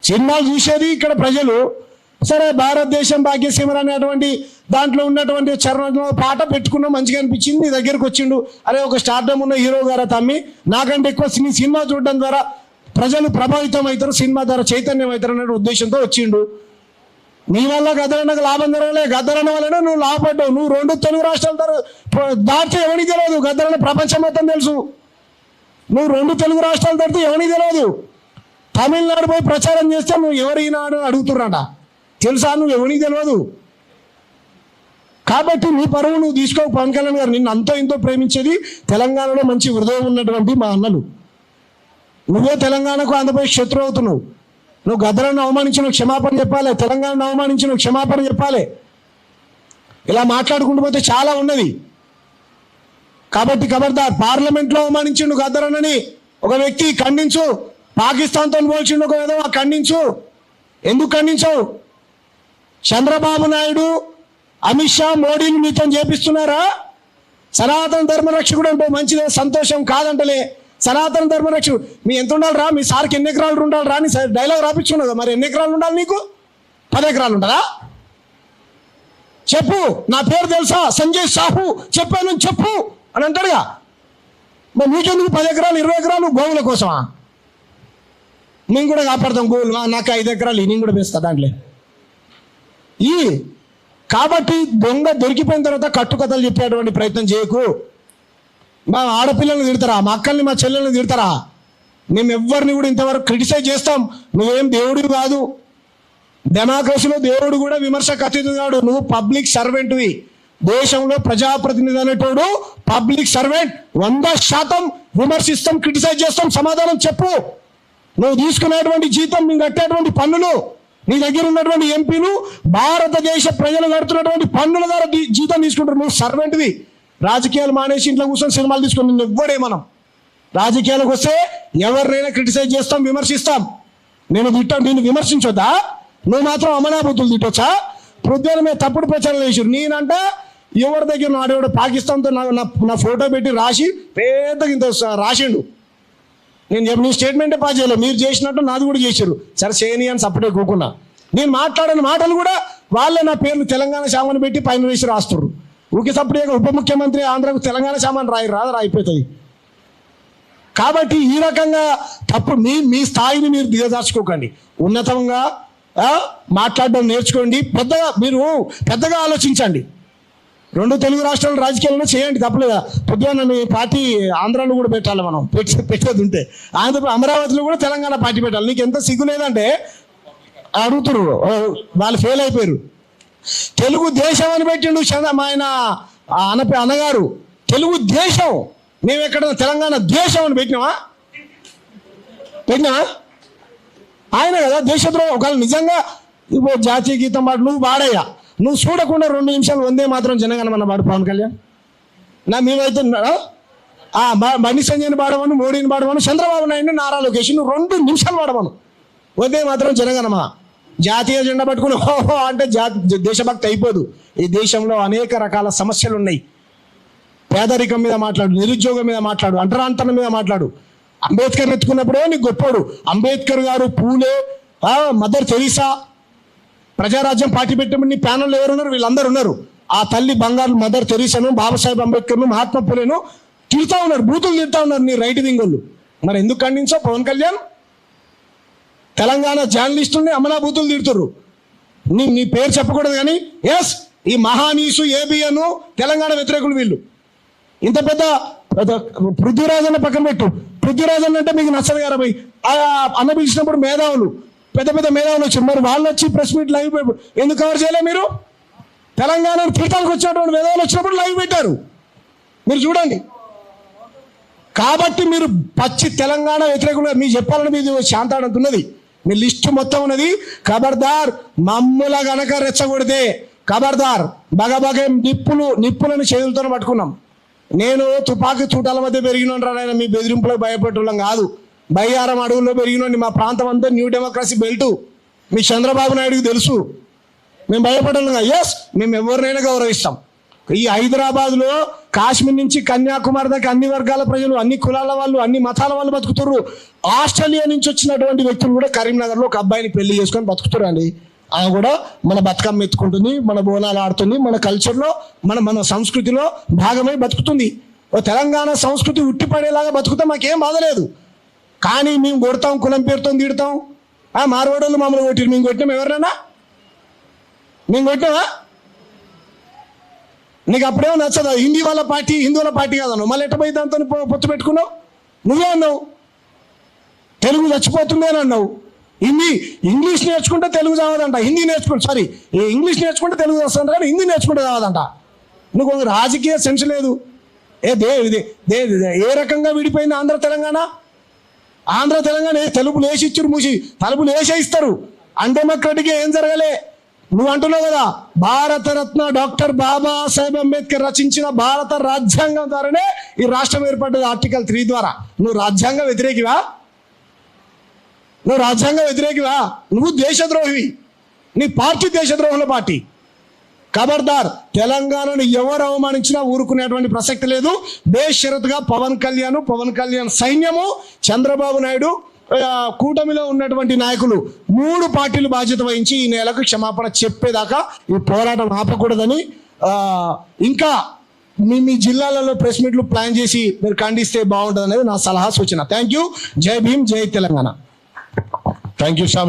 సినిమాలు చూసేది ఇక్కడ ప్రజలు. సరే భారతదేశం భాగ్యసీమ అనేటువంటి దాంట్లో ఉన్నటువంటి చరణంలో పాట పెట్టుకున్నా మంచిగా అనిపించింది, నీ దగ్గరకు వచ్చిండు. అరే ఒక స్టార్డమ్ ఉన్న హీరో గారా తమ్మి, నాకంటే ఎక్కువ సినిమా చూడడం ద్వారా ప్రజలు ప్రభావితం అవుతారు, సినిమా ద్వారా చైతన్యం అవుతారు అనే ఉద్దేశంతో వచ్చిండు. నీ వల్ల గద్దరన్నకు లాభం జరగలే, గద్దరన్న వల్లనే నువ్వు లాభపడ్డావు. నువ్వు 2 తెలుగు రాష్ట్రాల దాటితే ఎవరికి తెలియదు, గద్దరన్న ప్రపంచం మొత్తం తెలుసు. నువ్వు 2 తెలుగు రాష్ట్రాలు దాటితే ఎవరికి తెలియదు. తమిళనాడు పోయి ప్రచారం చేస్తే నువ్వు ఎవరైనాడు అడుగుతున్నాడ, తెలుసా? నువ్వు ఎవరికి తెలియదు. కాబట్టి నీ పరువు నువ్వు తీసుకోవు. పవన్ కళ్యాణ్ గారు నిన్ను అంతో ఇంతో ప్రేమించేది తెలంగాణలో మంచి హృదయం ఉన్నటువంటి మా అన్నలు. నువ్వే తెలంగాణకు ఆంధ్రప్రదేశ్ శత్రువు అవుతున్నావు. నువ్వు గద్దరನ್ನು అవమానించిన క్షమాపణ చెప్పాలి, తెలంగాణను అవమానించిన క్షమాపణ చెప్పాలి. ఇలా మాట్లాడుకుంటూ పోతే చాలా ఉన్నది. కాబట్టి ఖబర్దార్. పార్లమెంట్లో అవమానించిండు గద్దరన్నని ఒక వ్యక్తి, ఖండించు. పాకిస్తాన్తో పోల్చిండు ఒక విధంగా, ఖండించు. ఎందుకు ఖండించవు? చంద్రబాబు నాయుడు, అమిత్ షా, మోడీని మీతో చేపిస్తున్నారా? సనాతన ధర్మరక్షకుడు అంటే మంచిదే, సంతోషం, కాదంటలే. సనాతన ధర్మరక్షకుడు మీ ఎంత ఉండాలి రా? మీ సార్కి ఎన్ని ఎకరాలు ఉండాలి రా అని డైలాగ్ రాపించుకున్నావు. మరి ఎన్ని ఎకరాలు ఉండాలి నీకు? 10 ఎకరాలు ఉంటుందా? చెప్పు. నా పేరు తెలుసా? సంజయ్ సాహు చెప్పాను చెప్పు అని అంటాడుగా. మరి నీకెందుకు 10 ఎకరాలు 20 ఎకరాలు గోవుల కోసమా? మేము కూడా కాపాడతాం గోవులు. నాకు 5 ఎకరాలు నేను కూడా వేస్తా దాంట్లో. కాబట్టి దొంగ దొరికిపోయిన తర్వాత కట్టుకథలు చెప్పేటువంటి ప్రయత్నం చేయకు. మా ఆడపిల్లల్ని తిడతారా? మా అక్కల్ని మా చెల్లెల్ని తిడతారా? మేము ఎవరిని కూడా ఇంతవరకు క్రిటిసైజ్ చేస్తాం. నువ్వేం దేవుడివి కాదు. డెమోక్రసీలో దేవుడు కూడా విమర్శకు అతీతుడు కాడు. నువ్వు పబ్లిక్ సర్వెంట్వి. దేశంలో ప్రజాప్రతినిధి అనేటోడు పబ్లిక్ సర్వెంట్. 100% విమర్శిస్తాం, క్రిటిసైజ్ చేస్తాం. సమాధానం చెప్పు. నువ్వు తీసుకునేటువంటి జీతం, నీకు కట్టేటువంటి పన్నులు, నీ దగ్గర ఉన్నటువంటి ఎంపీలు భారతదేశ ప్రజలు కడుతున్నటువంటి పన్నుల ద్వారా జీతం తీసుకుంటారు. నువ్వు సర్వెంట్వి. రాజకీయాలు మానేసి ఇంట్లో కూర్చొని సినిమాలు తీసుకొని నిన్ను ఎవ్వడే. మనం రాజకీయాలకు వస్తే ఎవరినైనా క్రిటిసైజ్ చేస్తాం, విమర్శిస్తాం. నిన్ను విమర్శించొద్దా? నువ్వు మాత్రం అమనాబుద్ధులు తిట్టొచ్చా? పృథ్వీల మీద తప్పుడు ప్రచారం చేసారు. నేనంట ఎవరి దగ్గర నాడేవాడు పాకిస్తాన్తో నా ఫోటో పెట్టి రాసి పెద్దగా ఇంత రాసిండు. నేను స్టేట్మెంటే పాస్ చేయలేదు. మీరు చేసినట్టు నాది కూడా చేశారు. సరే చేయని అని సపరేట్ కూకున్నా. నేను మాట్లాడిన మాటలు కూడా వాళ్ళే నా పేర్లు తెలంగాణ శామని పెట్టి పైన వేసి రాస్తున్నారు. ఊకే సపరేట్గా ఉప ముఖ్యమంత్రి ఆంధ్రకు తెలంగాణ శామని రాయిపోతుంది. కాబట్టి ఈ రకంగా తప్పుడు మీ స్థాయిని మీరు దిగజార్చుకోకండి. ఉన్నతంగా మాట్లాడడం నేర్చుకోండి. పెద్దగా ఆలోచించండి. 2 తెలుగు రాష్ట్రాల రాజకీయాలను చేయండి, తప్పలేదా? పొద్దున నన్ను పార్టీ ఆంధ్రాలో కూడా పెట్టాలి. మనం పెట్టేది ఉంటే అమరావతిలో కూడా తెలంగాణ పార్టీ పెట్టాలి. నీకు ఎంత సిగ్గు లేదంటే అడుగుతురు, వాళ్ళు ఫెయిల్ అయిపోయారు. తెలుగు దేశం అని పెట్టిండు ఆయన అన్నగారు. తెలుగు దేశం. మేము ఎక్కడ తెలంగాణ దేశం అని పెట్టినావా? ఆయన కదా దేశద్రోహం. ఒకవేళ నిజంగా జాతీయ గీతం పాడు నువ్వు పాడయ్యా, నువ్వు చూడకుండా 2 నిమిషాలు వందే మాత్రం జనగణమన పాడు పవన్ కళ్యాణ్. మేమైతే బండి సంజయ్ని పాడమను, మోడీని పాడమను, చంద్రబాబు నాయుడు, నారా లోకేష్ 2 నిమిషాలు పాడమను వందే మాత్రం జనగణమన. జాతీయ జెండా పట్టుకుని ఓహో అంటే దేశభక్తి అయిపోదు. ఈ దేశంలో అనేక రకాల సమస్యలు ఉన్నాయి. పేదరికం మీద మాట్లాడు, నిరుద్యోగం మీద మాట్లాడు, అంటరాంతరం మీద మాట్లాడు. అంబేద్కర్ ఎత్తుకున్నప్పుడే నీకు గొప్పోడు. అంబేద్కర్ గారు, పూలే, మదర్ తెరీసా, ప్రజారాజ్యం పార్టీ పెట్టినప్పుడు నీ ప్యానల్ ఎవరున్నారు? వీళ్ళందరూ ఉన్నారు. ఆ తల్లి బంగారు మదర్ తెరీసాను, బాబాసాహెబ్ అంబేద్కర్ను, మహాత్మా పూలేను తిడతా ఉన్నారు, బూతులు తిడతా ఉన్నారు నీ రైట్ వింగ్ వాళ్ళు. మరి ఎందుకు ఖండించావు పవన్ కళ్యాణ్? తెలంగాణ జర్నలిస్టుల్ని అమనా బూతులు తిడుతున్నారు. నీ పేరు చెప్పకూడదు కానీ ఎస్, ఈ మహానీసు, ఏబిఎన్ తెలంగాణ వ్యతిరేకులు వీళ్ళు. ఇంత పెద్ద పృథ్వీరాజన్న పక్కన పెట్టు. పృథ్వీరాజన్ అంటే మీకు నచ్చదు కదా పోయి అన్న పిలిచినప్పుడు మేధావులు, పెద్ద మేధావులు వచ్చారు. మరి వాళ్ళు వచ్చి ప్రెస్ మీట్ లైవ్ ఎందుకు కవర్ చేయలే? మీరు తెలంగాణ తీర్థానికి వచ్చినటువంటి మేధావులు వచ్చినప్పుడు లైవ్ పెట్టారు, మీరు చూడండి. కాబట్టి మీరు పచ్చి తెలంగాణ వ్యతిరేకులు మీరు చెప్పాలని మీది శాంతాడంతున్నది. మీ లిస్టు మొత్తం ఉన్నది. ఖబర్దార్, మమ్ముల గనక రెచ్చగొడితే ఖబర్దార్. బగబగే నిప్పులను చేతులతో పట్టుకున్నాం. నేను తుపాకీ చూటాల మధ్య పెరిగినాను రా నాయన. మీ బెదిరింపులకు భయపెట్టడం కాదు. బయ్యారం అడవుల్లో పెరిగినండి. మా ప్రాంతం అంతా న్యూ డెమోక్రసీ బెల్టు. మీ చంద్రబాబు నాయుడుకి తెలుసు. మేము భయపడడం కాదు. ఎస్, మేము ఎవరినైనా గౌరవిస్తాం. ఈ హైదరాబాద్లో కాశ్మీర్ నుంచి కన్యాకుమారి దాకా అన్ని వర్గాల ప్రజలు, అన్ని కులాల వాళ్ళు, అన్ని మతాల వాళ్ళు బతుకుతున్నారు. ఆస్ట్రేలియా నుంచి వచ్చినటువంటి వ్యక్తులు కూడా కరీంనగర్లో ఒక అబ్బాయిని పెళ్లి చేసుకొని బతుకుతారు అండి. ఆమె కూడా మన బతుకమ్మ ఎత్తుకుంటుంది, మన బోనాలు ఆడుతుంది, మన కల్చర్లో మన సంస్కృతిలో భాగమై బతుకుతుంది. తెలంగాణ సంస్కృతి ఉట్టిపడేలాగా బతుకుతాం, మాకేం బాధ లేదు. కానీ మేము కొడతాం, కులం పేరుతో తిడతాం. మార్వాడోళ్ళు మమ్మల్ని కొట్టిరు, మేము కొట్టినాం ఎవరినైనా? మేము కొట్టినావా? నీకు అప్పుడేమో నచ్చదా? హిందువుల పార్టీ కాదన్నావు, మళ్ళీ ఎట్టపోయి దాంతో పొత్తు పెట్టుకున్నావు? నువ్వే అన్నావు తెలుగు చచ్చిపోతుంది అని అన్నావు. ఇంగ్లీష్ నేర్చుకుంటే తెలుగు చావదంట, ఇంగ్లీష్ నేర్చుకుంటే తెలుగు వస్తుందంట, కానీ హిందీ నేర్చుకుంటే చావదంట. నువ్వు రాజకీయ సెన్స్ లేదు. ఏ రకంగా విడిపోయింది ఆంధ్ర తెలంగాణ? తలుపులు వేసి ఇచ్చారు, మూసి తలుపులు వేసే ఇస్తారు. అన్డెమోక్రటిక్గా ఏం జరగలే. నువ్వు అంటున్నావు కదా, భారతరత్న డాక్టర్ బాబాసాహెబ్ అంబేద్కర్ రచించిన భారత రాజ్యాంగం ద్వారానే ఈ రాష్ట్రం ఏర్పడ్డది, ఆర్టికల్ 3 ద్వారా. నువ్వు రాజ్యాంగ వ్యతిరేకివా? నువ్వు దేశద్రోహివి. నీ పార్టీ దేశద్రోహుల పార్టీ. ఖబర్దార్, తెలంగాణను ఎవరు అవమానించినా ఊరుకునేటువంటి ప్రసక్తి లేదు. బేషరతుగా పవన్ కళ్యాణ్ సైన్యము, చంద్రబాబు నాయుడు కూటమిలో ఉన్నటువంటి నాయకులు 3 పార్టీలు బాధ్యత వహించి ఈ నెలకు క్షమాపణ చెప్పేదాకా ఈ పోరాటం ఆపకూడదని, ఇంకా మీ జిల్లాలలో ప్రెస్ మీట్లు ప్లాన్ చేసి మీరు ఖండిస్తే బాగుంటుంది అనేది నా సలహా సూచన. Thank you. జై భీమ్, జై తెలంగాణ. Thank you.